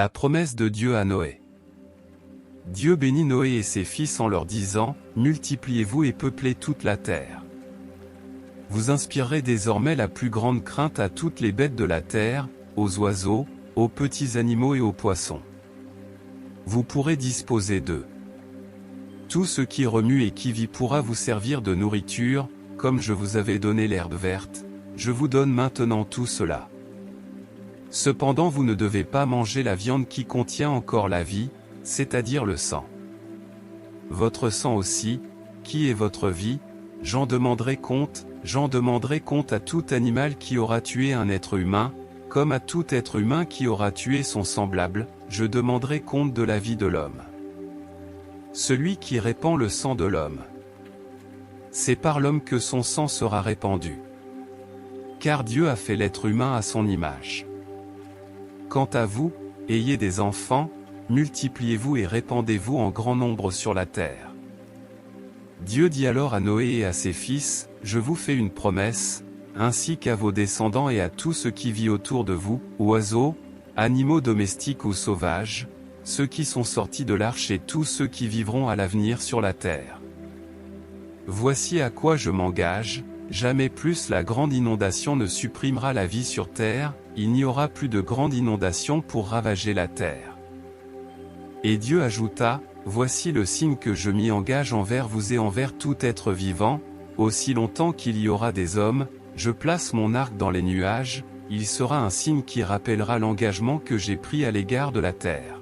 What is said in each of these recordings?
La promesse de Dieu à Noé. Dieu bénit Noé et ses fils en leur disant, « Multipliez-vous et peuplez toute la terre. Vous inspirerez désormais la plus grande crainte à toutes les bêtes de la terre, aux oiseaux, aux petits animaux et aux poissons. Vous pourrez disposer d'eux. Tout ce qui remue et qui vit pourra vous servir de nourriture, comme je vous avais donné l'herbe verte, je vous donne maintenant tout cela. Cependant vous ne devez pas manger la viande qui contient encore la vie, c'est-à-dire le sang. Votre sang aussi, qui est votre vie, j'en demanderai compte à tout animal qui aura tué un être humain, comme à tout être humain qui aura tué son semblable, je demanderai compte de la vie de l'homme. Celui qui répand le sang de l'homme. C'est par l'homme que son sang sera répandu. Car Dieu a fait l'être humain à son image. Quant à vous, ayez des enfants, multipliez-vous et répandez-vous en grand nombre sur la terre. Dieu dit alors à Noé et à ses fils, « Je vous fais une promesse, ainsi qu'à vos descendants et à tout ce qui vit autour de vous, oiseaux, animaux domestiques ou sauvages, ceux qui sont sortis de l'arche et tous ceux qui vivront à l'avenir sur la terre. Voici à quoi je m'engage, jamais plus la grande inondation ne supprimera la vie sur terre, il n'y aura plus de grande inondation pour ravager la terre. » Et Dieu ajouta, « Voici le signe que je m'y engage envers vous et envers tout être vivant, aussi longtemps qu'il y aura des hommes, je place mon arc dans les nuages, il sera un signe qui rappellera l'engagement que j'ai pris à l'égard de la terre.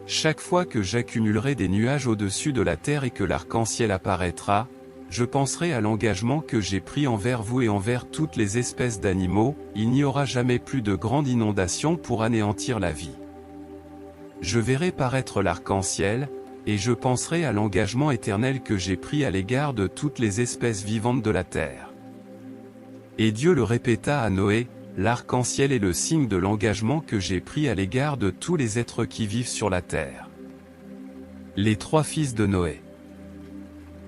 Chaque fois que j'accumulerai des nuages au-dessus de la terre et que l'arc-en-ciel apparaîtra, je penserai à l'engagement que j'ai pris envers vous et envers toutes les espèces d'animaux, il n'y aura jamais plus de grande inondation pour anéantir la vie. Je verrai paraître l'arc-en-ciel, et je penserai à l'engagement éternel que j'ai pris à l'égard de toutes les espèces vivantes de la terre. » Et Dieu le répéta à Noé, « L'arc-en-ciel est le signe de l'engagement que j'ai pris à l'égard de tous les êtres qui vivent sur la terre. » Les trois fils de Noé.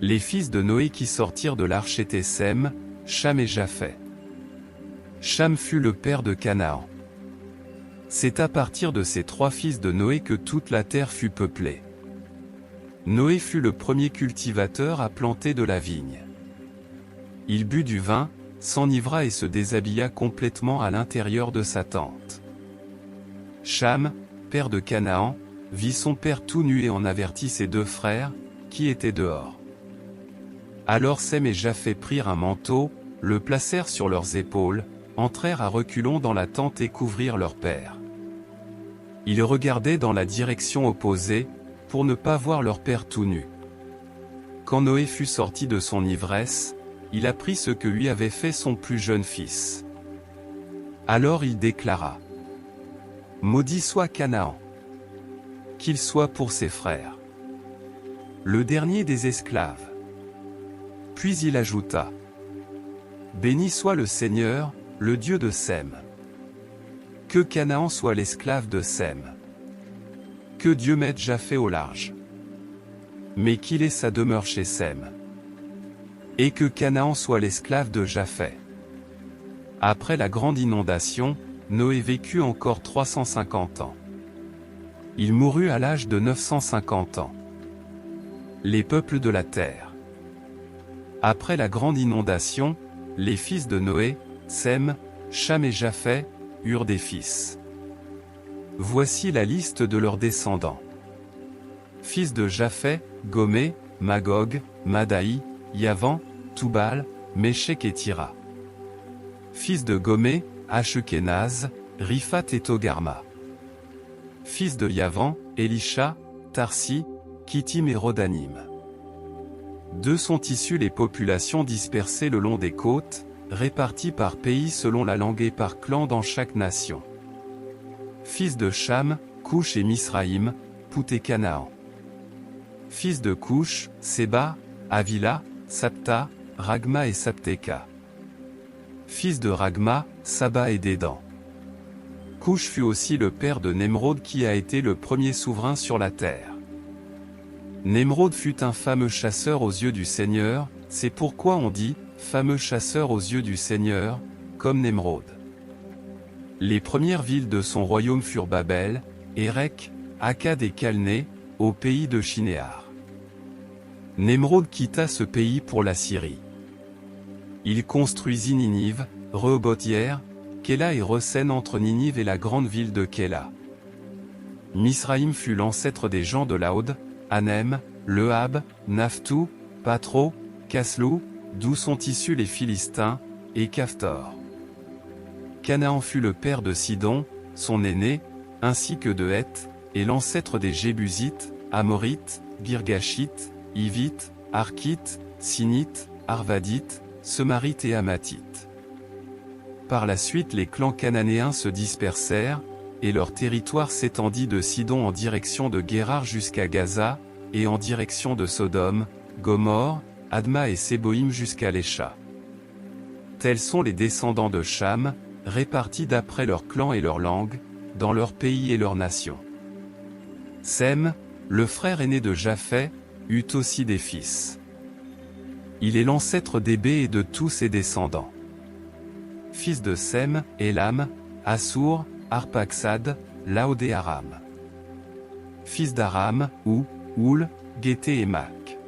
Les fils de Noé qui sortirent de l'arche étaient Sem, Cham et Japhet. Cham fut le père de Canaan. C'est à partir de ces trois fils de Noé que toute la terre fut peuplée. Noé fut le premier cultivateur à planter de la vigne. Il but du vin, s'enivra et se déshabilla complètement à l'intérieur de sa tente. Cham, père de Canaan, vit son père tout nu et en avertit ses deux frères, qui étaient dehors. Alors Sem et Japhet prirent un manteau, le placèrent sur leurs épaules, entrèrent à reculons dans la tente et couvrirent leur père. Ils regardaient dans la direction opposée, pour ne pas voir leur père tout nu. Quand Noé fut sorti de son ivresse, il apprit ce que lui avait fait son plus jeune fils. Alors il déclara, « Maudit soit Canaan, qu'il soit pour ses frères, le dernier des esclaves. » Puis il ajouta, « Béni soit le Seigneur, le Dieu de Sem. Que Canaan soit l'esclave de Sem. Que Dieu mette Japhet au large. Mais qu'il ait sa demeure chez Sem. Et que Canaan soit l'esclave de Japhet. » Après la grande inondation, Noé vécut encore 350 ans. Il mourut à l'âge de 950 ans. Les peuples de la terre. Après la grande inondation, les fils de Noé, Sem, Cham et Japhet, eurent des fils. Voici la liste de leurs descendants. Fils de Japhet, Gomé, Magog, Madaï, Yavan, Toubal, Méchec et Tira. Fils de Gomé, Ashkenaz, Riphath et Togarma. Fils de Yavan, Elisha, Tarsi, Kittim et Rodanim. D'eux sont issues les populations dispersées le long des côtes, réparties par pays selon la langue et par clan dans chaque nation. Fils de Cham, Couch et Misraïm, Pout et Canaan. Fils de Couch, Séba, Avila, Sapta, Ragma et Sapteka. Fils de Ragma, Saba et Dédan. Couch fut aussi le père de Nemrod qui a été le premier souverain sur la terre. Nemrod fut un fameux chasseur aux yeux du Seigneur, c'est pourquoi on dit « fameux chasseur aux yeux du Seigneur », comme Nemrod. Les premières villes de son royaume furent Babel, Érec, Akkad et Calné, au pays de Shinéar. Nemrod quitta ce pays pour la Syrie. Il construisit Ninive, Rehoboth-Ir, Kéla et Resen entre Ninive et la grande ville de Kéla. Misraïm fut l'ancêtre des gens de Laod, Anem, Lehab, Naphtou, Patro, Caslou, d'où sont issus les Philistins, et Caphtor. Canaan fut le père de Sidon, son aîné, ainsi que de Heth, et l'ancêtre des Jébusites, Amorites, Girgashites, Hivites, Arkites, Sinites, Arvadites, Semarites et Hamathites. Par la suite les clans cananéens se dispersèrent, et leur territoire s'étendit de Sidon en direction de Guérar jusqu'à Gaza, et en direction de Sodome, Gomorrhe, Adma et Séboïm jusqu'à Lécha. Tels sont les descendants de Cham, répartis d'après leurs clans et leurs langues, dans leur pays et leur nation. Sem, le frère aîné de Japhet, eut aussi des fils. Il est l'ancêtre d'Hébé et de tous ses descendants. Fils de Sem, Élam, Assur, Arpaxad, Laod et Aram. Fils d'Aram, Oul, Guété et Mac.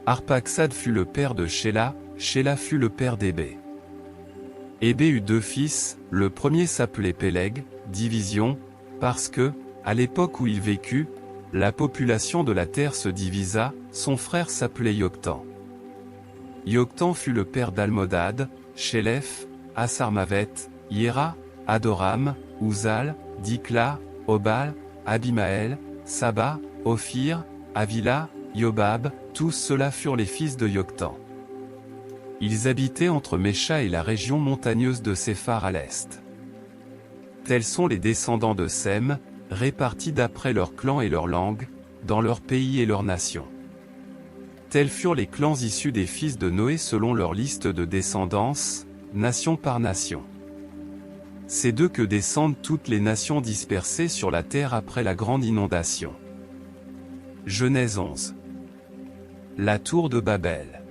Arpaxad fut le père de Shéla, Shéla fut le père d'Hébé. Hébé eut deux fils, le premier s'appelait Péleg, division, parce que, à l'époque où il vécut, la population de la terre se divisa, son frère s'appelait Yoktan. Yoktan fut le père d'Almodad, Shélef, Asarmavet, Yéra, Adoram, Uzal, Dikla, Obal, Abimaël, Saba, Ophir, Avila, Yobab, tous ceux-là furent les fils de Yoktan. Ils habitaient entre Mécha et la région montagneuse de Séphar à l'est. Tels sont les descendants de Sem, répartis d'après leurs clans et leurs langues, dans leur pays et leur nation. Tels furent les clans issus des fils de Noé selon leur liste de descendance, nation par nation. C'est d'eux que descendent toutes les nations dispersées sur la terre après la grande inondation. Genèse 11. La tour de Babel.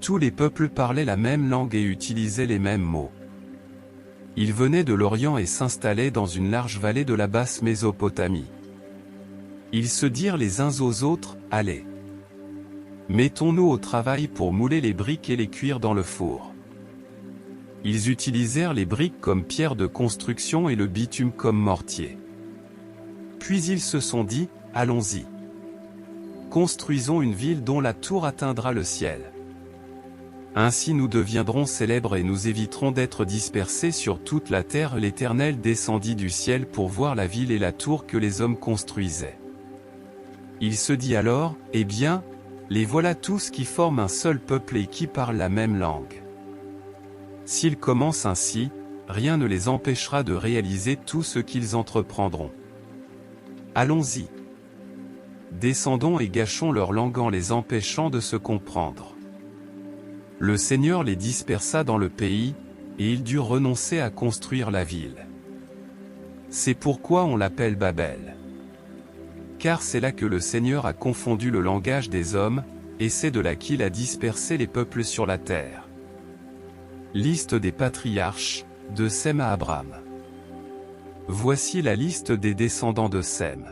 Tous les peuples parlaient la même langue et utilisaient les mêmes mots. Ils venaient de l'Orient et s'installaient dans une large vallée de la basse Mésopotamie. Ils se dirent les uns aux autres, « Allez, mettons-nous au travail pour mouler les briques et les cuire dans le four. » Ils utilisèrent les briques comme pierre de construction et le bitume comme mortier. Puis ils se sont dit, « Allons-y. Construisons une ville dont la tour atteindra le ciel. Ainsi nous deviendrons célèbres et nous éviterons d'être dispersés sur toute la terre. » L'Éternel descendit du ciel pour voir la ville et la tour que les hommes construisaient. Il se dit alors, « Eh bien, les voilà tous qui forment un seul peuple et qui parlent la même langue. S'ils commencent ainsi, rien ne les empêchera de réaliser tout ce qu'ils entreprendront. Allons-y. Descendons et gâchons leur langue en les empêchant de se comprendre. » Le Seigneur les dispersa dans le pays, et ils durent renoncer à construire la ville. C'est pourquoi on l'appelle Babel. Car c'est là que le Seigneur a confondu le langage des hommes, et c'est de là qu'il a dispersé les peuples sur la terre. Liste des patriarches, de Sem à Abraham. Voici la liste des descendants de Sem.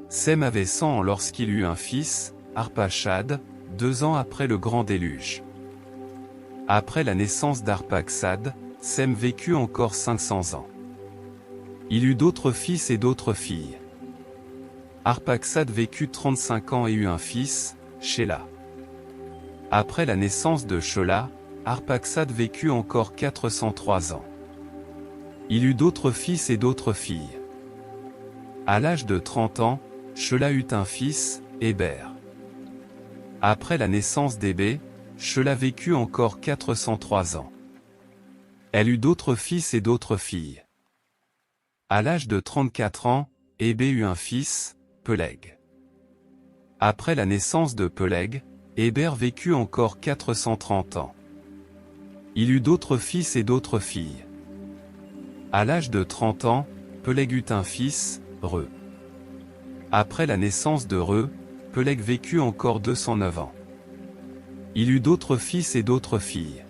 Sem avait 100 ans lorsqu'il eut un fils, Arpachad, 2 ans après le grand déluge. Après la naissance d'Arpaxad, Sem vécut encore 500 ans. Il eut d'autres fils et d'autres filles. Arpaxad vécut 35 ans et eut un fils, Shéla. Après la naissance de Shéla, Arpaxad vécut encore 403 ans. Il eut d'autres fils et d'autres filles. À l'âge de 30 ans, Shéla eut un fils, Héber. Après la naissance d'Hébé, Shéla vécut encore 403 ans. Elle eut d'autres fils et d'autres filles. À l'âge de 34 ans, Hébé eut un fils, Peleg. Après la naissance de Peleg, Héber vécut encore 430 ans. Il eut d'autres fils et d'autres filles. À l'âge de 30 ans, Peleg eut un fils, Reu. Après la naissance de Reu, Peleg vécut encore 209 ans. Il eut d'autres fils et d'autres filles.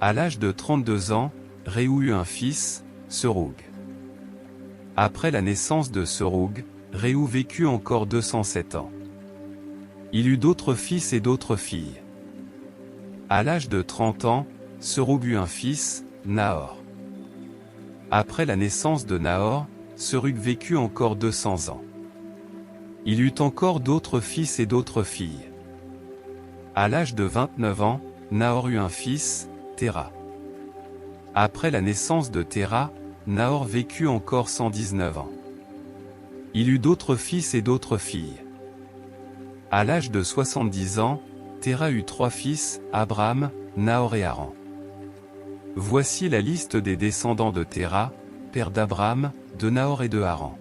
À l'âge de 32 ans, Réhou eut un fils, Serug. Après la naissance de Serug, Réhou vécut encore 207 ans. Il eut d'autres fils et d'autres filles. À l'âge de 30 ans, Serug eut un fils, Nahor. Après la naissance de Nahor, Serug vécut encore 200 ans. Il eut encore d'autres fils et d'autres filles. À l'âge de 29 ans, Nahor eut un fils, Téra. Après la naissance de Téra, Nahor vécut encore 119 ans. Il eut d'autres fils et d'autres filles. À l'âge de 70 ans, Téra eut 3 fils, Abram, Nahor et Haran. Voici la liste des descendants de Téra, père d'Abram, de Nahor et de Haran.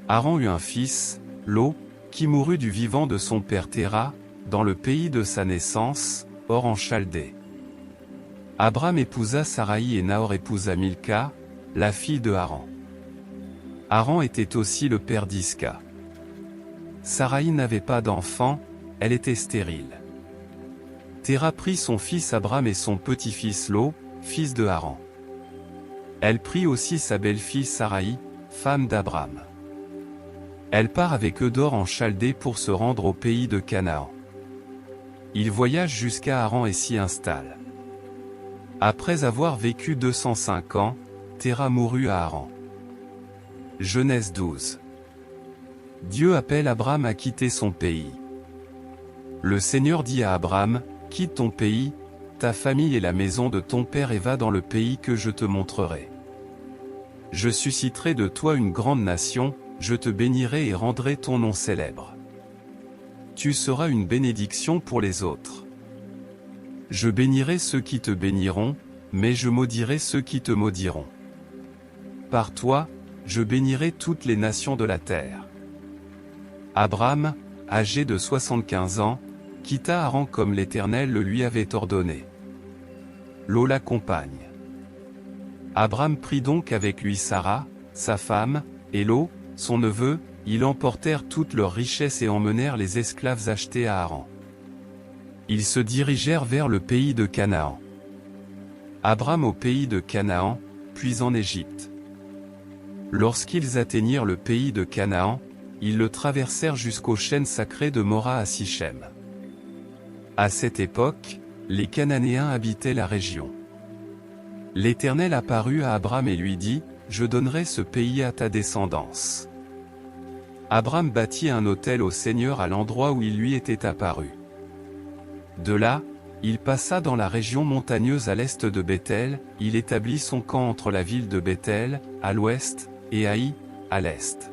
Haran eut un fils, Lot, qui mourut du vivant de son père Téra, dans le pays de sa naissance, Or en Chaldée. Abram épousa Saraï et Nahor épousa Milca, la fille de Haran. Haran était aussi le père d'Isca. Saraï n'avait pas d'enfant, elle était stérile. Téra prit son fils Abram et son petit-fils Lot, fils de Haran. Elle prit aussi sa belle-fille Saraï, femme d'Abram. Elle part avec eux d'Or en Chaldée pour se rendre au pays de Canaan. Ils voyagent jusqu'à Haran et s'y installent. Après avoir vécu 205 ans, Téra mourut à Haran. Genèse 12. Dieu appelle Abram à quitter son pays. Le Seigneur dit à Abram, « Quitte ton pays, ta famille et la maison de ton père et va dans le pays que je te montrerai. Je susciterai de toi une grande nation, je te bénirai et rendrai ton nom célèbre. Tu seras une bénédiction pour les autres. Je bénirai ceux qui te béniront, mais je maudirai ceux qui te maudiront. Par toi, je bénirai toutes les nations de la terre. » Abram, âgé de 75 ans, quitta Haran comme l'Éternel le lui avait ordonné. Lot l'accompagne. Abram prit donc avec lui Sarah, sa femme, et Lot, son neveu, ils emportèrent toutes leurs richesses et emmenèrent les esclaves achetés à Haran. Ils se dirigèrent vers le pays de Canaan. Abram au pays de Canaan, puis en Égypte. Lorsqu'ils atteignirent le pays de Canaan, ils le traversèrent jusqu'aux chênes sacrés de Mora à Sichem. À cette époque, les Cananéens habitaient la région. L'Éternel apparut à Abram et lui dit, « Je donnerai ce pays à ta descendance. » Abram bâtit un autel au Seigneur à l'endroit où il lui était apparu. De là, il passa dans la région montagneuse à l'est de Béthel, il établit son camp entre la ville de Béthel, à l'ouest, et Haï, à l'est.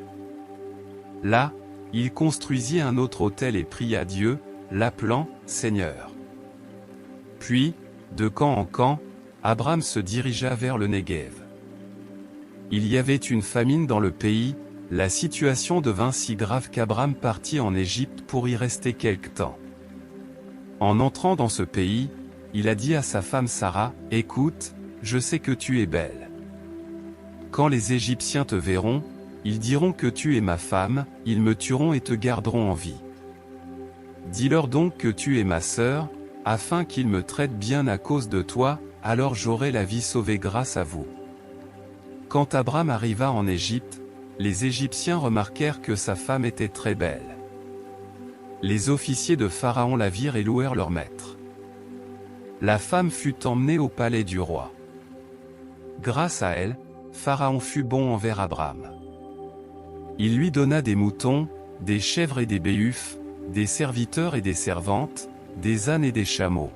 Là, il construisit un autre autel et pria Dieu, l'appelant « Seigneur ». Puis, de camp en camp, Abram se dirigea vers le Néguev. Il y avait une famine dans le pays, la situation devint si grave qu'Abram partit en Égypte pour y rester quelque temps. En entrant dans ce pays, il a dit à sa femme Sarah, « Écoute, je sais que tu es belle. Quand les Égyptiens te verront, ils diront que tu es ma femme, ils me tueront et te garderont en vie. Dis-leur donc que tu es ma sœur, afin qu'ils me traitent bien à cause de toi, alors j'aurai la vie sauvée grâce à vous. » Quand Abram arriva en Égypte, les Égyptiens remarquèrent que sa femme était très belle. Les officiers de Pharaon la virent et louèrent leur maître. La femme fut emmenée au palais du roi. Grâce à elle, Pharaon fut bon envers Abram. Il lui donna des moutons, des chèvres et des béufs, des serviteurs et des servantes, des ânes et des chameaux.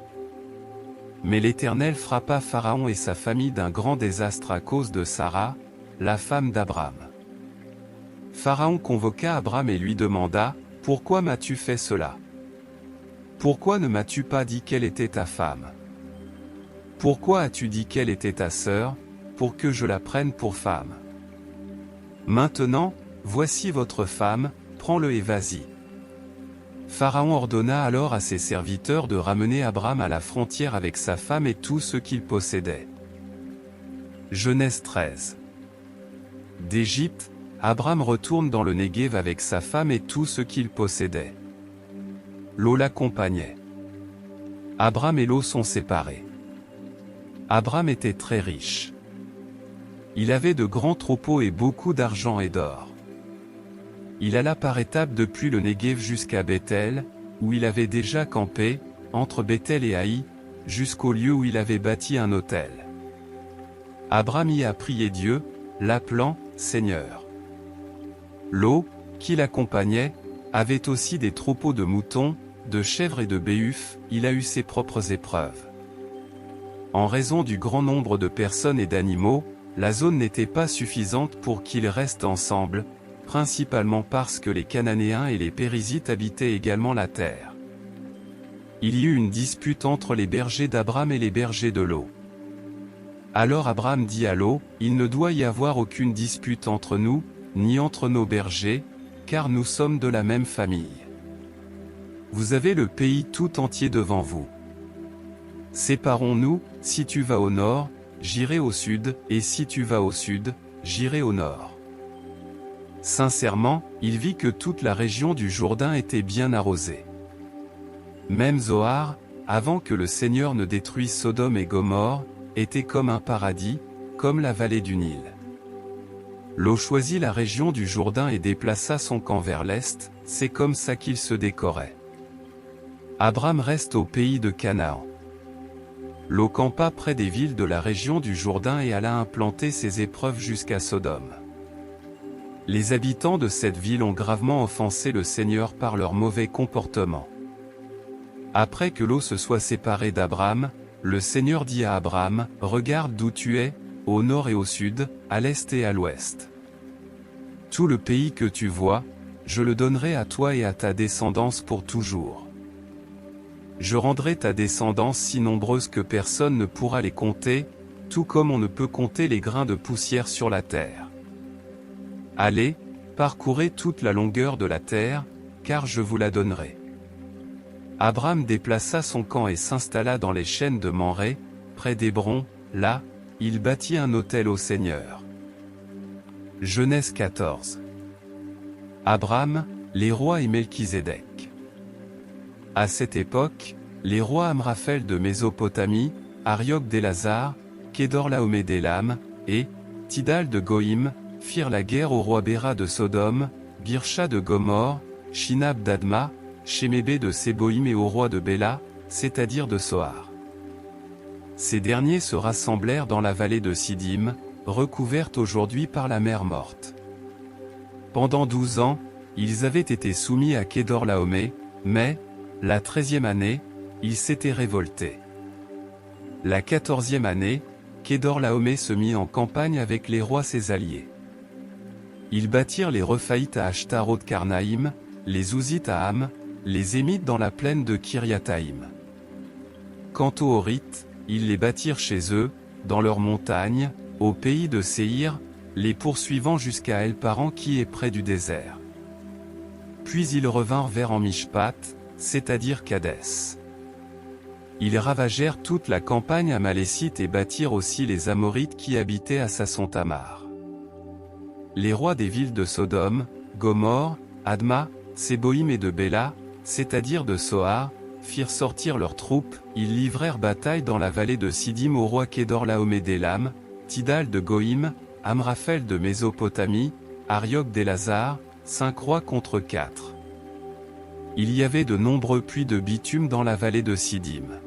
Mais l'Éternel frappa Pharaon et sa famille d'un grand désastre à cause de Sarah, la femme d'Abram. Pharaon convoqua Abram et lui demanda, « Pourquoi m'as-tu fait cela? Pourquoi ne m'as-tu pas dit quelle était ta femme? Pourquoi as-tu dit quelle était ta sœur, pour que je la prenne pour femme? Maintenant, voici votre femme, prends-le et vas-y. » Pharaon ordonna alors à ses serviteurs de ramener Abram à la frontière avec sa femme et tout ce qu'il possédait. Genèse 13. D'Égypte, Abram retourne dans le Néguev avec sa femme et tout ce qu'il possédait. Lot l'accompagnait. Abram et Lot sont séparés. Abram était très riche. Il avait de grands troupeaux et beaucoup d'argent et d'or. Il alla par étapes depuis le Néguev jusqu'à Béthel, où il avait déjà campé, entre Béthel et Haï, jusqu'au lieu où il avait bâti un autel. Abram y a prié Dieu, l'appelant « Seigneur ». Lot, qui l'accompagnait, avait aussi des troupeaux de moutons, de chèvres et de béhufs, il a eu ses propres épreuves. En raison du grand nombre de personnes et d'animaux, la zone n'était pas suffisante pour qu'ils restent ensemble, principalement parce que les Cananéens et les Périzites habitaient également la terre. Il y eut une dispute entre les bergers d'Abram et les bergers de Lot. Alors Abram dit à Lot, « Il ne doit y avoir aucune dispute entre nous, ni entre nos bergers, car nous sommes de la même famille. Vous avez le pays tout entier devant vous. Séparons-nous, si tu vas au nord, j'irai au sud, et si tu vas au sud, j'irai au nord. » Sincèrement, il vit que toute la région du Jourdain était bien arrosée. Même Zoar, avant que le Seigneur ne détruise Sodome et Gomorrhe, était comme un paradis, comme la vallée du Nil. Lot choisit la région du Jourdain et déplaça son camp vers l'est, c'est comme ça qu'il se décorait. Abram reste au pays de Canaan. Lot campa près des villes de la région du Jourdain et alla implanter ses épreuves jusqu'à Sodome. Les habitants de cette ville ont gravement offensé le Seigneur par leur mauvais comportement. Après que Lot se soit séparé d'Abram, le Seigneur dit à Abram, « Regarde d'où tu es, au nord et au sud, à l'est et à l'ouest. Tout le pays que tu vois, je le donnerai à toi et à ta descendance pour toujours. Je rendrai ta descendance si nombreuse que personne ne pourra les compter, tout comme on ne peut compter les grains de poussière sur la terre. Allez, parcourez toute la longueur de la terre, car je vous la donnerai. » Abram déplaça son camp et s'installa dans les chênes de Mamré, près d'Hébron, là, il bâtit un autel au Seigneur. Genèse 14. Abram, les rois et Melchizedek. À cette époque, les rois Amraphel de Mésopotamie, Arioch d'Élazar, Kédorlaomé d'Élam, et Tidal de Goïm, firent la guerre au roi Béra de Sodome, Birsha de Gomorrhe, Shinab d'Adma, Shemébé de Séboïm et au roi de Béla, c'est-à-dire de Soar. Ces derniers se rassemblèrent dans la vallée de Siddim, recouverte aujourd'hui par la mer Morte. Pendant 12 ans, ils avaient été soumis à Kédorlaomé, mais, la 13e année, ils s'étaient révoltés. La 14e année, Kédorlaomé se mit en campagne avec les rois ses alliés. Ils bâtirent les Rephaïtes à Ashtaroth Karnaïm, les Ouzites à Ham, les Émites dans la plaine de Kiryathaïm. Quant aux Horites, ils les bâtirent chez eux, dans leurs montagnes, au pays de Séhir, les poursuivant jusqu'à El-Paran qui est près du désert. Puis ils revinrent vers en Mishpat, c'est-à-dire Kadès. Ils ravagèrent toute la campagne amalécite et bâtirent aussi les Amorites qui habitaient à Sasson-Tamar. Les rois des villes de Sodome, Gomorrhe, Adma, Séboïm et de Béla, c'est-à-dire de Soar, firent sortir leurs troupes, ils livrèrent bataille dans la vallée de Siddim au roi Kédorlaomé d'Élam, Tidal de Goïm, Amraphel de Mésopotamie, Arioch d'Élazar, 5 rois contre 4. Il y avait de nombreux puits de bitume dans la vallée de Siddim.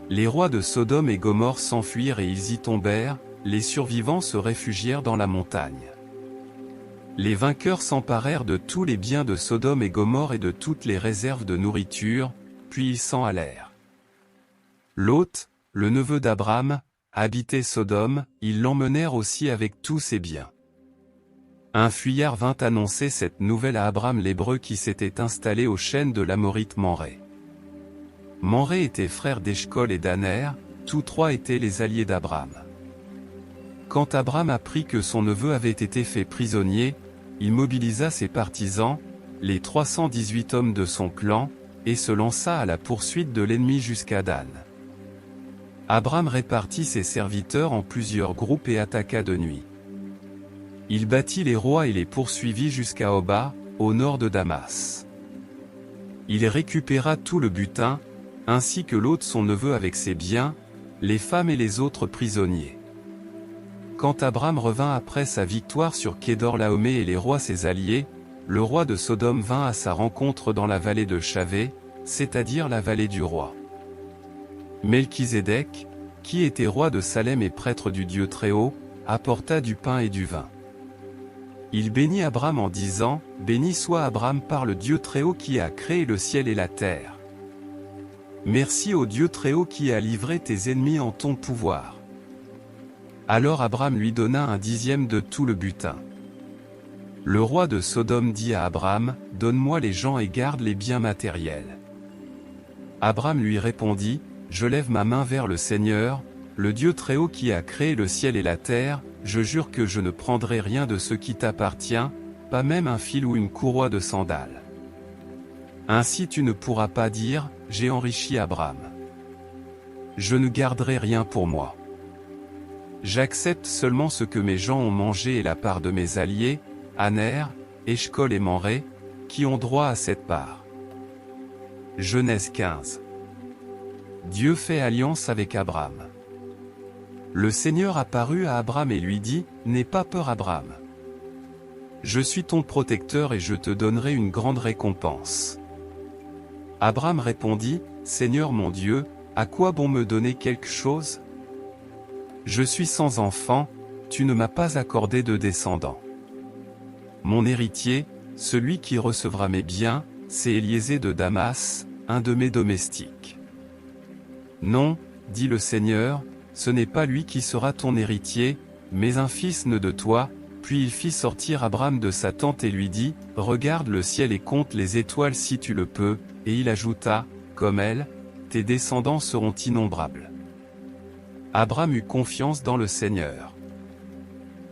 Les rois de Sodome et Gomorrhe s'enfuirent et ils y tombèrent, les survivants se réfugièrent dans la montagne. Les vainqueurs s'emparèrent de tous les biens de Sodome et Gomorrhe et de toutes les réserves de nourriture, puis ils s'en allèrent. Lot, le neveu d'Abram, habitait Sodome, ils l'emmenèrent aussi avec tous ses biens. Un fuyard vint annoncer cette nouvelle à Abram l'Hébreu qui s'était installé aux chênes de l'Amorite Mamré. Mamré était frère d'Eshcol et d'Aner, tous trois étaient les alliés d'Abram. Quand Abram apprit que son neveu avait été fait prisonnier, il mobilisa ses partisans, les 318 hommes de son clan, et se lança à la poursuite de l'ennemi jusqu'à Dan. Abram répartit ses serviteurs en plusieurs groupes et attaqua de nuit. Il battit les rois et les poursuivit jusqu'à Oba, au nord de Damas. Il récupéra tout le butin, ainsi que Lot son neveu avec ses biens, les femmes et les autres prisonniers. Quand Abram revint après sa victoire sur Kédor-Laomé et les rois ses alliés, le roi de Sodome vint à sa rencontre dans la vallée de Chavé, c'est-à-dire la vallée du roi. Melchizedek, qui était roi de Salem et prêtre du Dieu Très-Haut, apporta du pain et du vin. Il bénit Abram en disant, « Béni soit Abram par le Dieu Très-Haut qui a créé le ciel et la terre. Merci au Dieu Très-Haut qui a livré tes ennemis en ton pouvoir. » Alors Abram lui donna un dixième de tout le butin. Le roi de Sodome dit à Abram, « Donne-moi les gens et garde les biens matériels. » Abram lui répondit, « Je lève ma main vers le Seigneur, le Dieu Très-Haut qui a créé le ciel et la terre, je jure que je ne prendrai rien de ce qui t'appartient, pas même un fil ou une courroie de sandales. Ainsi tu ne pourras pas dire, j'ai enrichi Abram. Je ne garderai rien pour moi. J'accepte seulement ce que mes gens ont mangé et la part de mes alliés, Aner, Eshcol et Mamré, qui ont droit à cette part. » Genèse 15. Dieu fait alliance avec Abram. Le Seigneur apparut à Abram et lui dit, « N'aie pas peur Abram. Je suis ton protecteur et je te donnerai une grande récompense. » Abram répondit, « Seigneur mon Dieu, à quoi bon me donner quelque chose? Je suis sans enfant, tu ne m'as pas accordé de descendant. Mon héritier, celui qui recevra mes biens, c'est Éliézer de Damas, un de mes domestiques. » Non, dit le Seigneur, ce n'est pas lui qui sera ton héritier, mais un fils né de toi. Puis il fit sortir Abram de sa tente et lui dit, « Regarde le ciel et compte les étoiles si tu le peux, » et il ajouta, « Comme elle, tes descendants seront innombrables. » Abram eut confiance dans le Seigneur.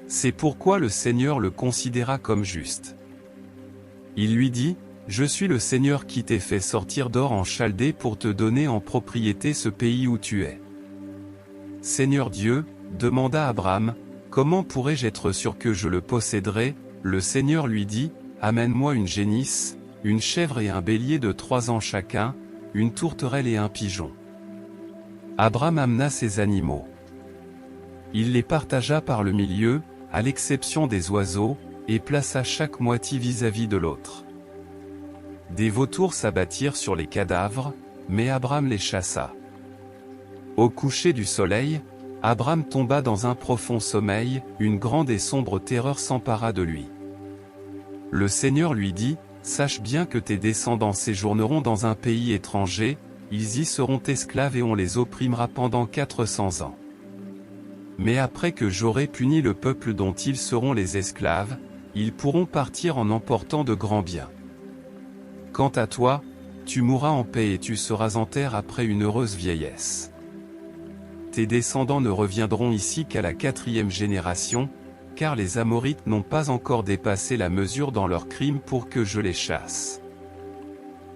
C'est pourquoi le Seigneur le considéra comme juste. Il lui dit, « Je suis le Seigneur qui t'ai fait sortir d'Or en Chaldée pour te donner en propriété ce pays où tu es. » Seigneur Dieu, demanda Abram, « Comment pourrais-je être sûr que je le posséderai ?» Le Seigneur lui dit, « Amène-moi une génisse, une chèvre et un bélier de 3 ans chacun, une tourterelle et un pigeon. » Abram amena ces animaux. Il les partagea par le milieu, à l'exception des oiseaux, et plaça chaque moitié vis-à-vis de l'autre. Des vautours s'abattirent sur les cadavres, mais Abram les chassa. Au coucher du soleil, Abram tomba dans un profond sommeil, une grande et sombre terreur s'empara de lui. Le Seigneur lui dit, « Sache bien que tes descendants séjourneront dans un pays étranger, ils y seront esclaves et on les opprimera pendant 400 ans. Mais après que j'aurai puni le peuple dont ils seront les esclaves, ils pourront partir en emportant de grands biens. Quant à toi, tu mourras en paix et tu seras en terre après une heureuse vieillesse. Tes descendants ne reviendront ici qu'à la 4e génération, car les Amorites n'ont pas encore dépassé la mesure dans leurs crimes pour que je les chasse. »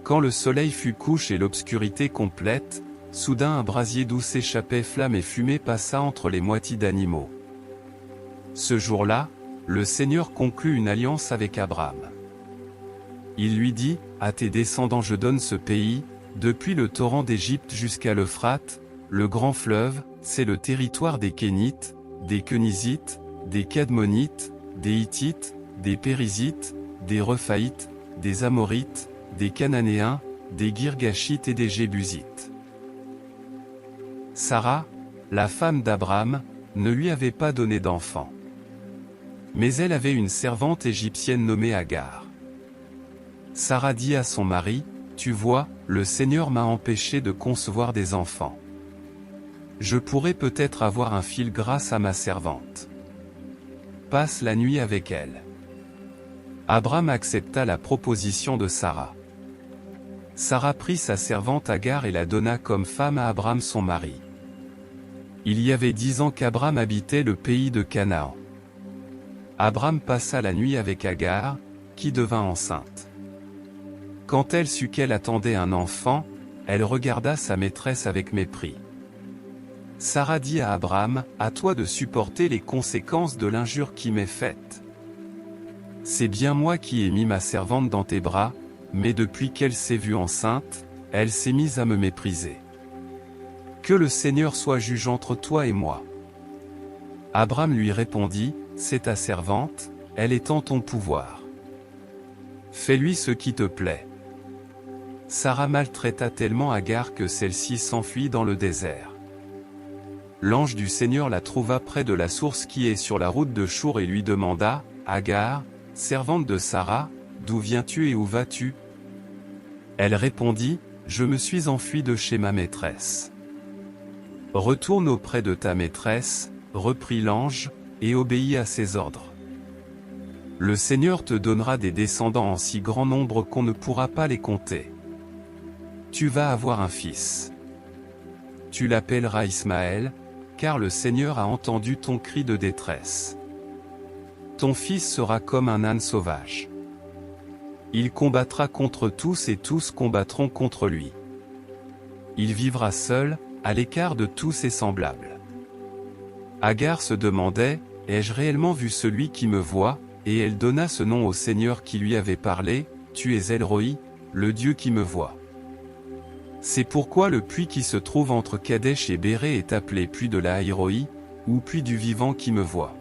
Quand le soleil fut couché et l'obscurité complète, soudain un brasier d'où s'échappait flamme et fumée passa entre les moitiés d'animaux. Ce jour-là, le Seigneur conclut une alliance avec Abram. Il lui dit, « À tes descendants je donne ce pays, depuis le torrent d'Égypte jusqu'à l'Euphrate, le grand fleuve, c'est le territoire des Kénites, des Kenizzites, des Cadmonites, des Hittites, des Périzites, des Rephaïtes, des Amorites, des Cananéens, des Girgashites et des Jébusites. » Sarah, la femme d'Abram, ne lui avait pas donné d'enfant. Mais elle avait une servante égyptienne nommée Agar. Sarah dit à son mari, « Tu vois, le Seigneur m'a empêché de concevoir des enfants. Je pourrais peut-être avoir un fils grâce à ma servante. Passe la nuit avec elle. » Abram accepta la proposition de Sarah. Sarah prit sa servante Agar et la donna comme femme à Abram son mari. Il y avait 10 ans qu'Abram habitait le pays de Canaan. Abram passa la nuit avec Agar, qui devint enceinte. Quand elle sut qu'elle attendait un enfant, elle regarda sa maîtresse avec mépris. Sarah dit à Abram, « À toi de supporter les conséquences de l'injure qui m'est faite. C'est bien moi qui ai mis ma servante dans tes bras, mais depuis qu'elle s'est vue enceinte, elle s'est mise à me mépriser. Que le Seigneur soit juge entre toi et moi. » Abram lui répondit, « C'est ta servante, elle est en ton pouvoir. Fais-lui ce qui te plaît. » Sarah maltraita tellement Agar que celle-ci s'enfuit dans le désert. L'ange du Seigneur la trouva près de la source qui est sur la route de Chour et lui demanda, « Agar, servante de Sarah, d'où viens-tu et où vas-tu » Elle répondit, « Je me suis enfuie de chez ma maîtresse. » « Retourne auprès de ta maîtresse, » reprit l'ange, « et obéis à ses ordres. Le Seigneur te donnera des descendants en si grand nombre qu'on ne pourra pas les compter. Tu vas avoir un fils. Tu l'appelleras Ismaël, car le Seigneur a entendu ton cri de détresse. Ton fils sera comme un âne sauvage. Il combattra contre tous et tous combattront contre lui. Il vivra seul, à l'écart de tous ses semblables. » Agar se demandait, « Ai-je réellement vu celui qui me voit ?» Et elle donna ce nom au Seigneur qui lui avait parlé, « Tu es El-Roi, le Dieu qui me voit. » C'est pourquoi le puits qui se trouve entre Kadesh et Béré est appelé puits de la Haïroi, ou puits du vivant qui me voit.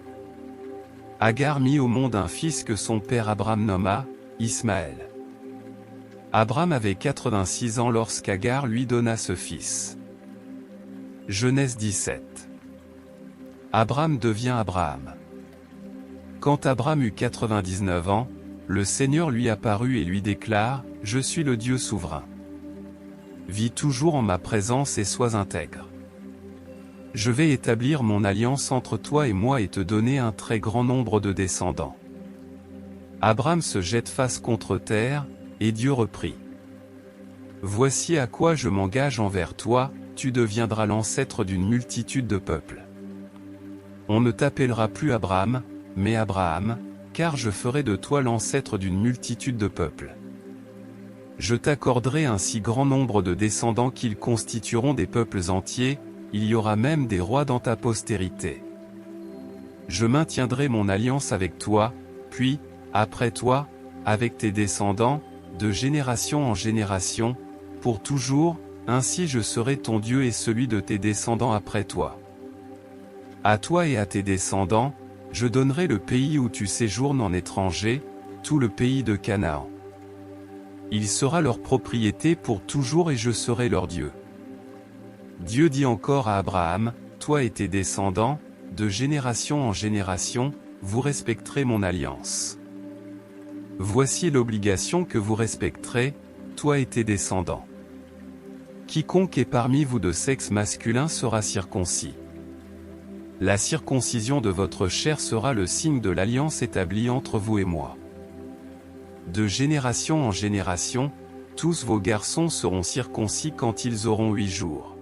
Agar mit au monde un fils que son père Abram nomma, Ismaël. Abram avait 86 ans lorsqu'Agar lui donna ce fils. Genèse 17. Abram devient Abraham. Quand Abram eut 99 ans, le Seigneur lui apparut et lui déclare, « Je suis le Dieu souverain. Vis toujours en ma présence et sois intègre. Je vais établir mon alliance entre toi et moi et te donner un très grand nombre de descendants. » Abram se jette face contre terre, et Dieu reprit. « Voici à quoi je m'engage envers toi, tu deviendras l'ancêtre d'une multitude de peuples. On ne t'appellera plus Abraham, mais Abraham, car je ferai de toi l'ancêtre d'une multitude de peuples. Je t'accorderai un si grand nombre de descendants qu'ils constitueront des peuples entiers, il y aura même des rois dans ta postérité. Je maintiendrai mon alliance avec toi, puis, après toi, avec tes descendants, de génération en génération, pour toujours, ainsi je serai ton Dieu et celui de tes descendants après toi. À toi et à tes descendants, je donnerai le pays où tu séjournes en étranger, tout le pays de Canaan. Il sera leur propriété pour toujours et je serai leur Dieu. » Dieu dit encore à Abraham, « Toi et tes descendants, de génération en génération, vous respecterez mon alliance. Voici l'obligation que vous respecterez, toi et tes descendants. Quiconque est parmi vous de sexe masculin sera circoncis. La circoncision de votre chair sera le signe de l'alliance établie entre vous et moi. De génération en génération, tous vos garçons seront circoncis quand ils auront 8 jours.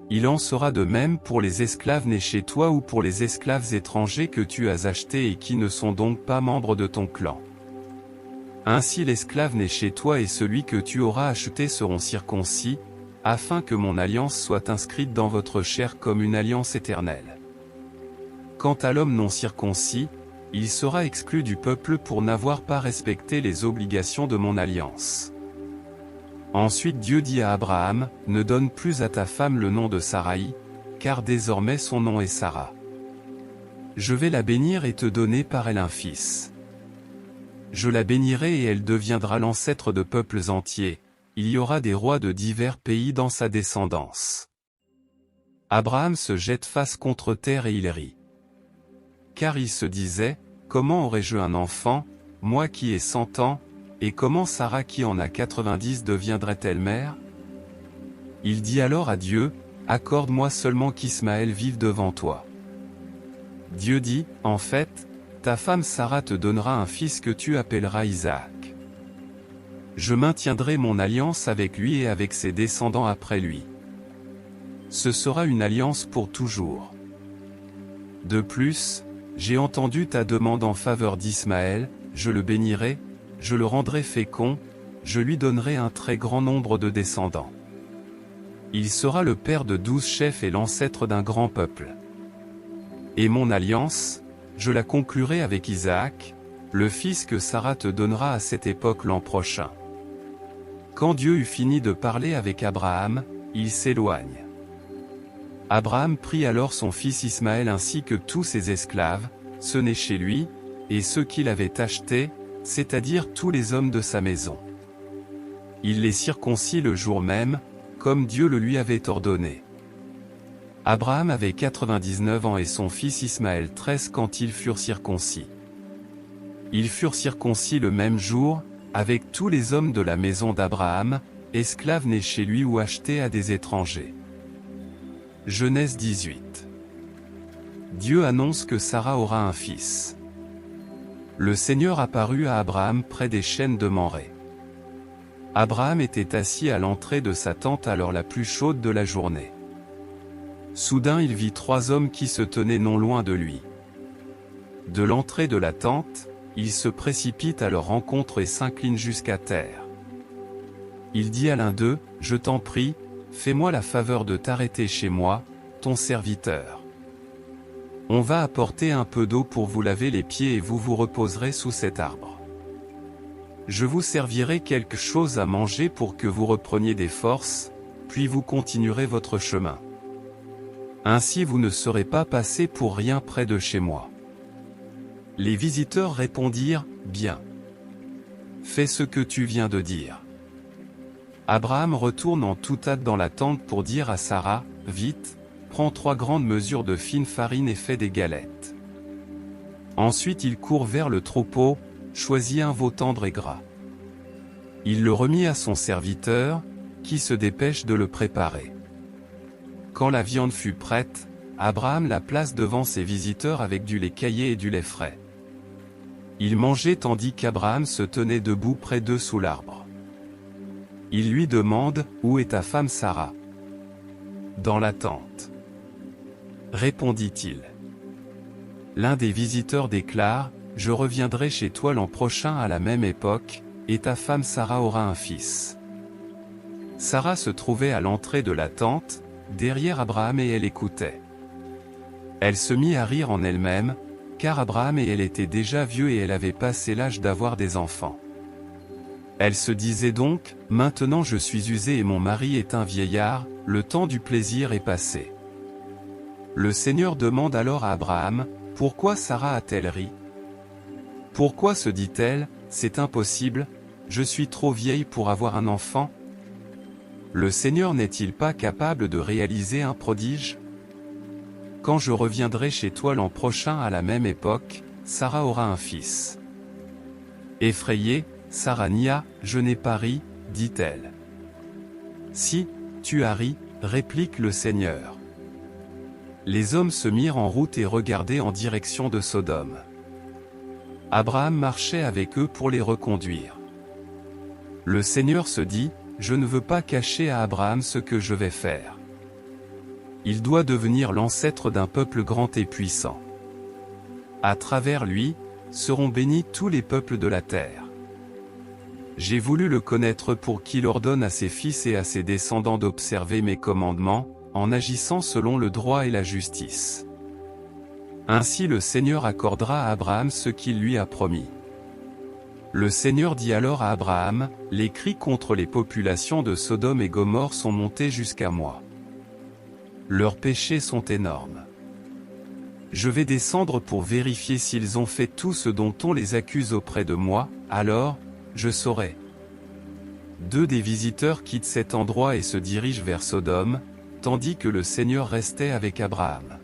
Il en sera de même pour les esclaves nés chez toi ou pour les esclaves étrangers que tu as achetés et qui ne sont donc pas membres de ton clan. Ainsi l'esclave né chez toi et celui que tu auras acheté seront circoncis, afin que mon alliance soit inscrite dans votre chair comme une alliance éternelle. Quant à l'homme non circoncis, il sera exclu du peuple pour n'avoir pas respecté les obligations de mon alliance. » Ensuite Dieu dit à Abraham, « Ne donne plus à ta femme le nom de Saraï, car désormais son nom est Sarah. Je vais la bénir et te donner par elle un fils. Je la bénirai et elle deviendra l'ancêtre de peuples entiers, il y aura des rois de divers pays dans sa descendance. » Abraham se jette face contre terre et il rit. Car il se disait, « Comment aurais-je un enfant, moi qui ai 100 ans, et comment Sarah qui en a 90 deviendrait-elle mère ?» Il dit alors à Dieu, « Accorde-moi seulement qu'Ismaël vive devant toi. » Dieu dit, « En fait, ta femme Sarah te donnera un fils que tu appelleras Isaac. Je maintiendrai mon alliance avec lui et avec ses descendants après lui. Ce sera une alliance pour toujours. De plus, j'ai entendu ta demande en faveur d'Ismaël, je le bénirai, je le rendrai fécond, je lui donnerai un très grand nombre de descendants. Il sera le père de 12 chefs et l'ancêtre d'un grand peuple. Et mon alliance, je la conclurai avec Isaac, le fils que Sarah te donnera à cette époque l'an prochain. » Quand Dieu eut fini de parler avec Abraham, il s'éloigne. Abraham prit alors son fils Ismaël ainsi que tous ses esclaves, ceux nés chez lui, et ceux qu'il avait achetés, c'est-à-dire tous les hommes de sa maison. Il les circoncit le jour même, comme Dieu le lui avait ordonné. Abraham avait 99 ans et son fils Ismaël 13 quand ils furent circoncis. Ils furent circoncis le même jour, avec tous les hommes de la maison d'Abraham, esclaves nés chez lui ou achetés à des étrangers. Genèse 18. Dieu annonce que Sarah aura un fils. Le Seigneur apparut à Abraham près des chênes de Mamré. Abraham était assis à l'entrée de sa tente à l'heure la plus chaude de la journée. Soudain il vit 3 hommes qui se tenaient non loin de lui. De l'entrée de la tente, il se précipite à leur rencontre et s'incline jusqu'à terre. Il dit à l'un d'eux, « Je t'en prie, fais-moi la faveur de t'arrêter chez moi, ton serviteur. On va apporter un peu d'eau pour vous laver les pieds et vous vous reposerez sous cet arbre. Je vous servirai quelque chose à manger pour que vous repreniez des forces, puis vous continuerez votre chemin. Ainsi vous ne serez pas passés pour rien près de chez moi. » Les visiteurs répondirent, « Bien. Fais ce que tu viens de dire. » Abraham retourne en toute hâte dans la tente pour dire à Sarah, « Vite, prends 3 grandes mesures de fine farine et fais des galettes. » Ensuite il court vers le troupeau, choisit un veau tendre et gras. Il le remit à son serviteur, qui se dépêche de le préparer. Quand la viande fut prête, Abraham la place devant ses visiteurs avec du lait caillé et du lait frais. Ils mangeaient tandis qu'Abraham se tenait debout près d'eux sous l'arbre. Il lui demande, « Où est ta femme Sarah ? » « Dans la tente. » répondit-il. L'un des visiteurs déclare, « Je reviendrai chez toi l'an prochain à la même époque, et ta femme Sarah aura un fils. » Sarah se trouvait à l'entrée de la tente, derrière Abraham et elle écoutait. Elle se mit à rire en elle-même, car Abraham et elle étaient déjà vieux et elle avait passé l'âge d'avoir des enfants. Elle se disait donc, « Maintenant je suis usée et mon mari est un vieillard, le temps du plaisir est passé. » Le Seigneur demande alors à Abraham, « Pourquoi Sarah a-t-elle ri ? Pourquoi se dit-elle, « C'est impossible, je suis trop vieille pour avoir un enfant ?» Le Seigneur n'est-il pas capable de réaliser un prodige ? Quand je reviendrai chez toi l'an prochain à la même époque, Sarah aura un fils. Effrayée, Sarah nia, « Je n'ai pas ri, » dit-elle. Si, tu as ri, réplique le Seigneur. Les hommes se mirent en route et regardaient en direction de Sodome. Abraham marchait avec eux pour les reconduire. Le Seigneur se dit, « Je ne veux pas cacher à Abraham ce que je vais faire. Il doit devenir l'ancêtre d'un peuple grand et puissant. À travers lui, seront bénis tous les peuples de la terre. J'ai voulu le connaître pour qu'il ordonne à ses fils et à ses descendants d'observer mes commandements, en agissant selon le droit et la justice. Ainsi le Seigneur accordera à Abraham ce qu'il lui a promis. » Le Seigneur dit alors à Abraham, « Les cris contre les populations de Sodome et Gomorrhe sont montés jusqu'à moi. Leurs péchés sont énormes. Je vais descendre pour vérifier s'ils ont fait tout ce dont on les accuse auprès de moi, alors, je saurai. » 2 des visiteurs quittent cet endroit et se dirigent vers Sodome, tandis que le Seigneur restait avec Abraham.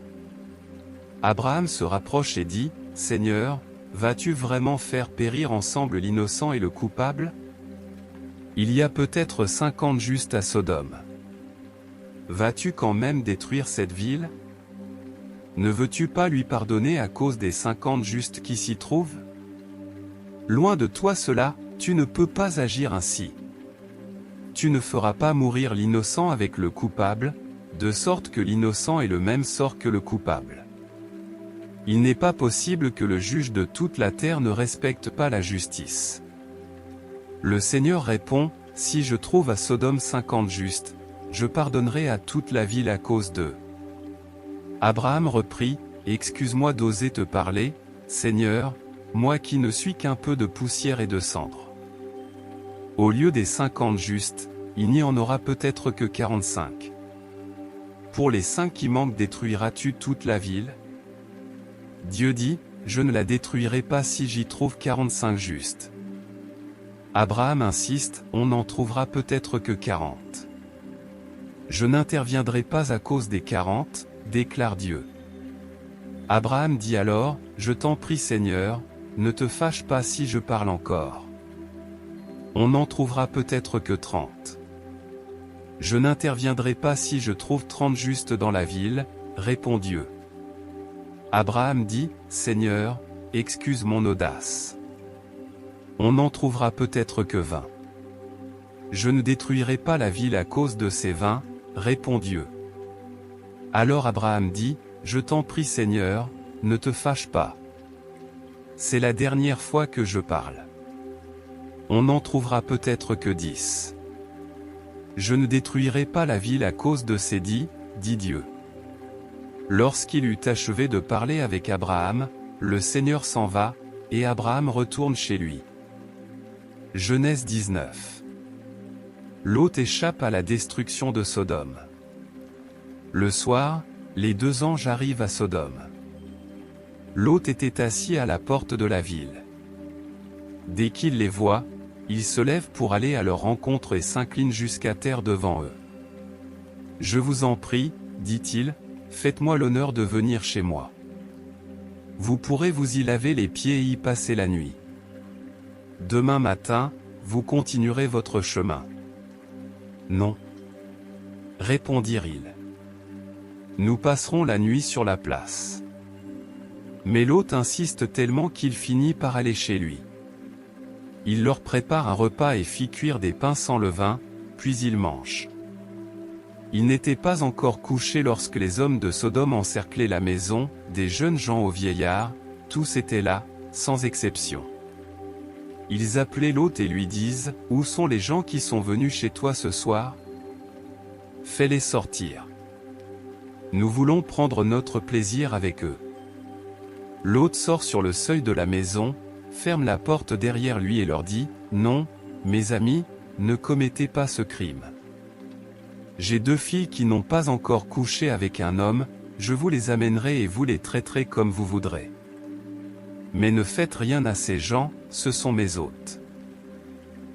Abraham se rapproche et dit, « Seigneur, vas-tu vraiment faire périr ensemble l'innocent et le coupable ? Il y a peut-être 50 justes à Sodome. Vas-tu quand même détruire cette ville ? Ne veux-tu pas lui pardonner à cause des 50 justes qui s'y trouvent ? Loin de toi cela, tu ne peux pas agir ainsi. Tu ne feras pas mourir l'innocent avec le coupable, de sorte que l'innocent ait le même sort que le coupable. Il n'est pas possible que le juge de toute la terre ne respecte pas la justice. » Le Seigneur répond, « Si je trouve à Sodome 50 justes, je pardonnerai à toute la ville à cause d'eux. » Abraham reprit, « Excuse-moi d'oser te parler, Seigneur, moi qui ne suis qu'un peu de poussière et de cendre. Au lieu des 50 justes, il n'y en aura peut-être que 45. pour les 5 qui manquent détruiras-tu toute la ville? Dieu dit, je ne la détruirai pas si j'y trouve 45 justes. Abraham insiste, on n'en trouvera peut-être que 40. Je n'interviendrai pas à cause des 40, déclare Dieu. Abraham dit alors, je t'en prie Seigneur, ne te fâche pas si je parle encore. On n'en trouvera peut-être que 30. Je n'interviendrai pas si je trouve 30 justes dans la ville, répond Dieu. Abraham dit, Seigneur, excuse mon audace. On n'en trouvera peut-être que 20. Je ne détruirai pas la ville à cause de ces 20, répond Dieu. Alors Abraham dit, je t'en prie Seigneur, ne te fâche pas. C'est la dernière fois que je parle. On n'en trouvera peut-être que 10. Je ne détruirai pas la ville à cause de ces 10, dit Dieu. Lorsqu'il eut achevé de parler avec Abraham, le Seigneur s'en va, et Abraham retourne chez lui. Genèse 19. Lot échappe à la destruction de Sodome. Le soir, les 2 anges arrivent à Sodome. Lot était assis à la porte de la ville. Dès qu'il les voit, il se lève pour aller à leur rencontre et s'incline jusqu'à terre devant eux. « Je vous en prie, dit-il, faites-moi l'honneur de venir chez moi. Vous pourrez vous y laver les pieds et y passer la nuit. Demain matin, vous continuerez votre chemin. » « Non. » répondirent-ils. « Nous passerons la nuit sur la place. » Mais l'hôte insiste tellement qu'il finit par aller chez lui. Il leur prépare un repas et fit cuire des pains sans levain, puis ils mangent. Il n'était pas encore couché lorsque les hommes de Sodome encerclaient la maison, des jeunes gens aux vieillards, tous étaient là, sans exception. Ils appelaient l'hôte et lui disent, « Où sont les gens qui sont venus chez toi ce soir? Fais-les sortir. Nous voulons prendre notre plaisir avec eux. » L'hôte sort sur le seuil de la maison, ferme la porte derrière lui et leur dit, « Non, mes amis, ne commettez pas ce crime. J'ai 2 filles qui n'ont pas encore couché avec un homme, je vous les amènerai et vous les traiterez comme vous voudrez. Mais ne faites rien à ces gens, ce sont mes hôtes.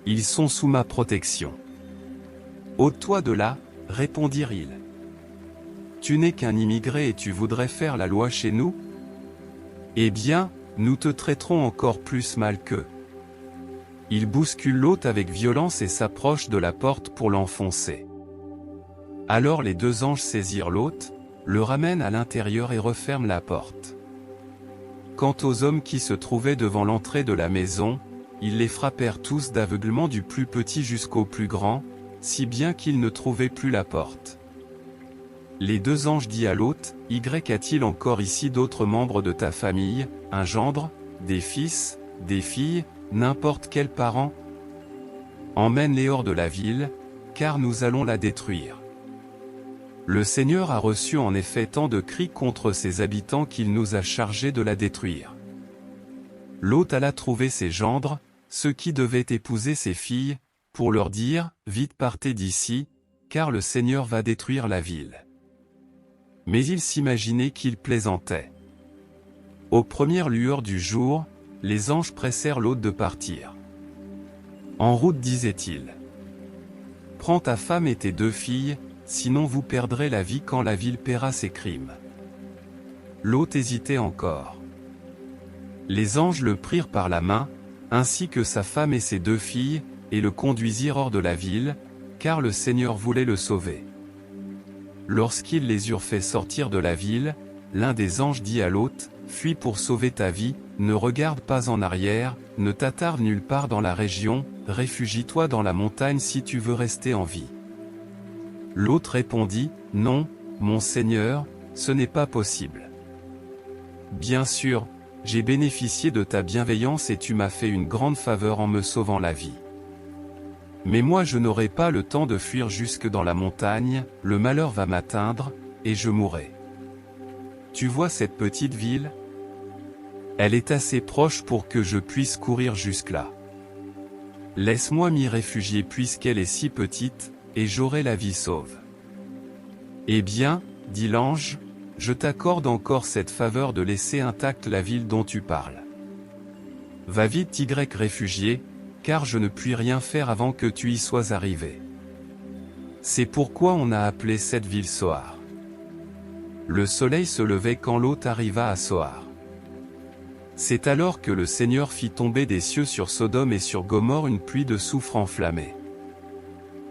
Ils sont sous ma protection. » « Ôte-toi de là, répondirent-ils. Tu n'es qu'un immigré et tu voudrais faire la loi chez nous? Eh bien, nous te traiterons encore plus mal qu'eux. Il bouscule l'hôte avec violence et s'approche de la porte pour l'enfoncer. Alors les 2 anges saisirent l'hôte, le ramènent à l'intérieur et referment la porte. Quant aux hommes qui se trouvaient devant l'entrée de la maison, ils les frappèrent tous d'aveuglement du plus petit jusqu'au plus grand, si bien qu'ils ne trouvaient plus la porte. Les 2 anges dirent à l'hôte, « Y a-t-il encore ici d'autres membres de ta famille, un gendre, des fils, des filles, n'importe quel parent? Emmène-les hors de la ville, car nous allons la détruire. » Le Seigneur a reçu en effet tant de cris contre ses habitants qu'il nous a chargés de la détruire. L'hôte alla trouver ses gendres, ceux qui devaient épouser ses filles, pour leur dire, « Vite partez d'ici, car le Seigneur va détruire la ville. » Mais ils s'imaginaient qu'il plaisantait. Aux premières lueurs du jour, les anges pressèrent l'hôte de partir. « En route, disait-il. Prends ta femme et tes 2 filles, sinon vous perdrez la vie quand la ville paiera ses crimes. » L'hôte hésitait encore. Les anges le prirent par la main, ainsi que sa femme et ses 2 filles, et le conduisirent hors de la ville, car le Seigneur voulait le sauver. Lorsqu'ils les eurent fait sortir de la ville, l'un des anges dit à l'hôte, « Fuis pour sauver ta vie, ne regarde pas en arrière, ne t'attarde nulle part dans la région, réfugie-toi dans la montagne si tu veux rester en vie. » L'hôte répondit, « Non, mon Seigneur, ce n'est pas possible. Bien sûr, j'ai bénéficié de ta bienveillance et tu m'as fait une grande faveur en me sauvant la vie. Mais moi je n'aurai pas le temps de fuir jusque dans la montagne, le malheur va m'atteindre, et je mourrai. Tu vois cette petite ville? Elle est assez proche pour que je puisse courir jusque-là. Laisse-moi m'y réfugier puisqu'elle est si petite, et j'aurai la vie sauve. » Eh bien, dit l'ange, je t'accorde encore cette faveur de laisser intacte la ville dont tu parles. Va vite Y réfugié, car je ne puis rien faire avant que tu y sois arrivé. C'est pourquoi on a appelé cette ville Soar. Le soleil se levait quand Lot arriva à Soar. C'est alors que le Seigneur fit tomber des cieux sur Sodome et sur Gomorrhe une pluie de soufre enflammée.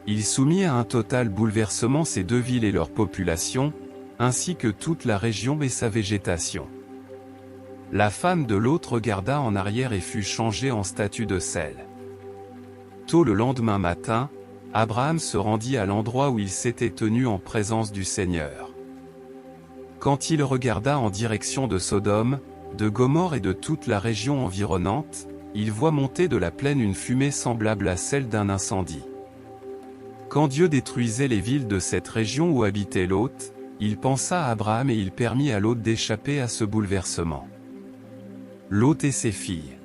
Il soumit à un total bouleversement ces deux villes et leur population, ainsi que toute la région et sa végétation. La femme de Lot regarda en arrière et fut changée en statue de sel. Tôt le lendemain matin, Abraham se rendit à l'endroit où il s'était tenu en présence du Seigneur. Quand il regarda en direction de Sodome, de Gomorrhe et de toute la région environnante, il voit monter de la plaine une fumée semblable à celle d'un incendie. Quand Dieu détruisait les villes de cette région où habitait Lot, il pensa à Abraham et il permit à Lot d'échapper à ce bouleversement. Lot et ses filles.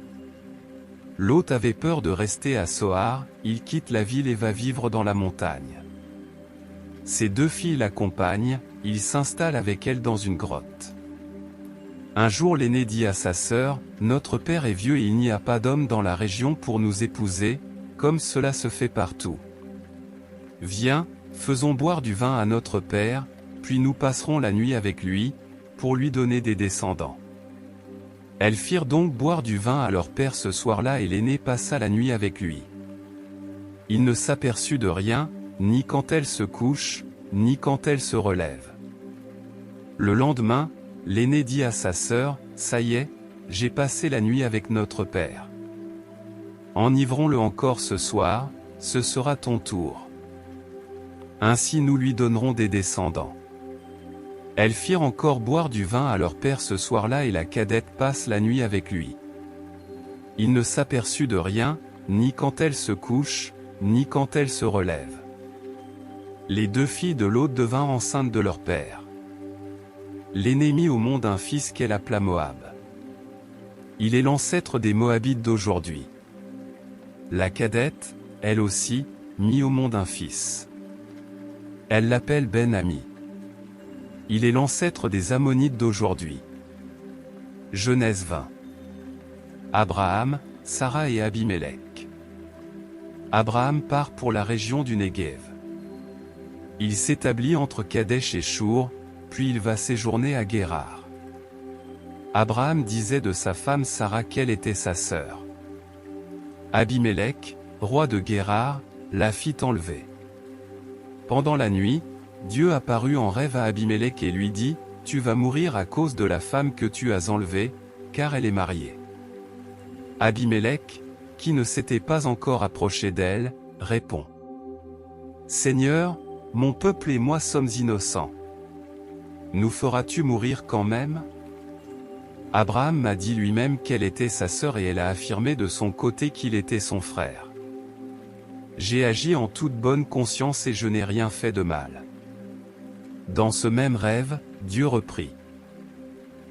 Lot avait peur de rester à Soar, il quitte la ville et va vivre dans la montagne. Ses deux filles l'accompagnent, il s'installe avec elles dans une grotte. Un jour l'aîné dit à sa sœur, « Notre père est vieux et il n'y a pas d'homme dans la région pour nous épouser, comme cela se fait partout. Viens, faisons boire du vin à notre père, puis nous passerons la nuit avec lui, pour lui donner des descendants. » Elles firent donc boire du vin à leur père ce soir-là et l'aîné passa la nuit avec lui. Il ne s'aperçut de rien, ni quand elle se couche, ni quand elle se relève. Le lendemain, l'aîné dit à sa sœur, « Ça y est, j'ai passé la nuit avec notre père. Enivrons-le encore ce soir, ce sera ton tour. Ainsi nous lui donnerons des descendants. » Elles firent encore boire du vin à leur père ce soir-là et la cadette passe la nuit avec lui. Il ne s'aperçut de rien, ni quand elle se couche, ni quand elle se relève. Les deux filles de Lot devinrent enceintes de leur père. L'aînée mit au monde un fils qu'elle appela Moab. Il est l'ancêtre des Moabites d'aujourd'hui. La cadette, elle aussi, mit au monde un fils. Elle l'appelle Ben-Ami. Il est l'ancêtre des Ammonites d'aujourd'hui. Genèse 20. Abraham, Sarah et Abimélec. Abraham part pour la région du Néguev. Il s'établit entre Kadesh et Chour, puis il va séjourner à Guérar. Abraham disait de sa femme Sarah qu'elle était sa sœur. Abimélec, roi de Guérar, la fit enlever. Pendant la nuit, Dieu apparut en rêve à Abimélec et lui dit, « Tu vas mourir à cause de la femme que tu as enlevée, car elle est mariée. » Abimélec, qui ne s'était pas encore approché d'elle, répond, « Seigneur, mon peuple et moi sommes innocents. Nous feras-tu mourir quand même ?» Abraham m'a dit lui-même qu'elle était sa sœur et elle a affirmé de son côté qu'il était son frère. J'ai agi en toute bonne conscience et je n'ai rien fait de mal. Dans ce même rêve, Dieu reprit.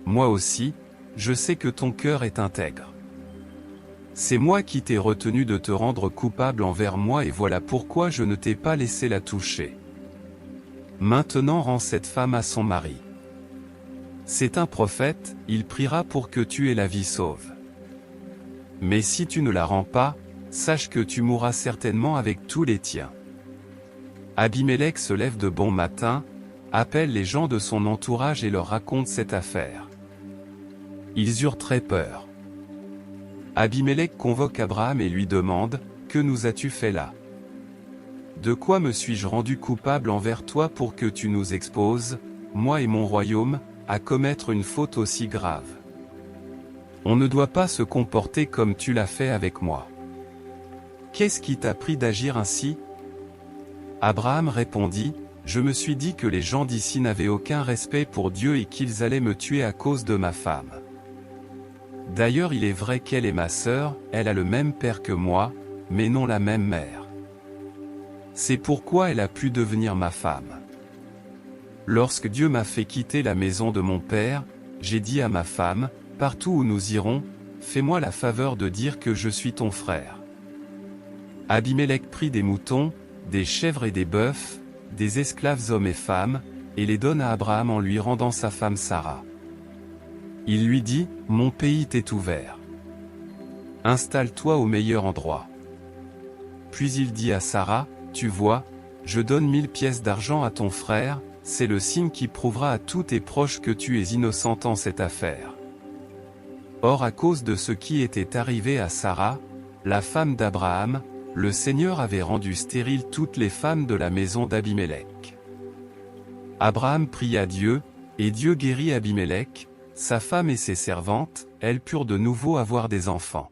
Moi aussi, je sais que ton cœur est intègre. C'est moi qui t'ai retenu de te rendre coupable envers moi et voilà pourquoi je ne t'ai pas laissé la toucher. Maintenant rends cette femme à son mari. C'est un prophète, il priera pour que tu aies la vie sauve. Mais si tu ne la rends pas, sache que tu mourras certainement avec tous les tiens. Abimélec se lève de bon matin, appelle les gens de son entourage et leur raconte cette affaire. Ils eurent très peur. Abimélec convoque Abraham et lui demande, « Que nous as-tu fait là? De quoi me suis-je rendu coupable envers toi pour que tu nous exposes, moi et mon royaume, à commettre une faute aussi grave? On ne doit pas se comporter comme tu l'as fait avec moi. Qu'est-ce qui t'a pris d'agir ainsi ?» Abraham répondit, « Je me suis dit que les gens d'ici n'avaient aucun respect pour Dieu et qu'ils allaient me tuer à cause de ma femme. D'ailleurs il est vrai qu'elle est ma sœur, elle a le même père que moi, mais non la même mère. C'est pourquoi elle a pu devenir ma femme. Lorsque Dieu m'a fait quitter la maison de mon père, j'ai dit à ma femme, « Partout où nous irons, fais-moi la faveur de dire que je suis ton frère. » Abimélec prit des moutons, des chèvres et des bœufs, des esclaves hommes et femmes, et les donne à Abraham en lui rendant sa femme Sarah. Il lui dit, « Mon pays t'est ouvert. Installe-toi au meilleur endroit. » Puis il dit à Sarah, « Tu vois, je donne 1000 pièces d'argent à ton frère, c'est le signe qui prouvera à tous tes proches que tu es innocente en cette affaire. » Or à cause de ce qui était arrivé à Sarah, la femme d'Abraham, le Seigneur avait rendu stériles toutes les femmes de la maison d'Abimélec. Abraham pria Dieu, et Dieu guérit Abimélec, sa femme et ses servantes, elles purent de nouveau avoir des enfants.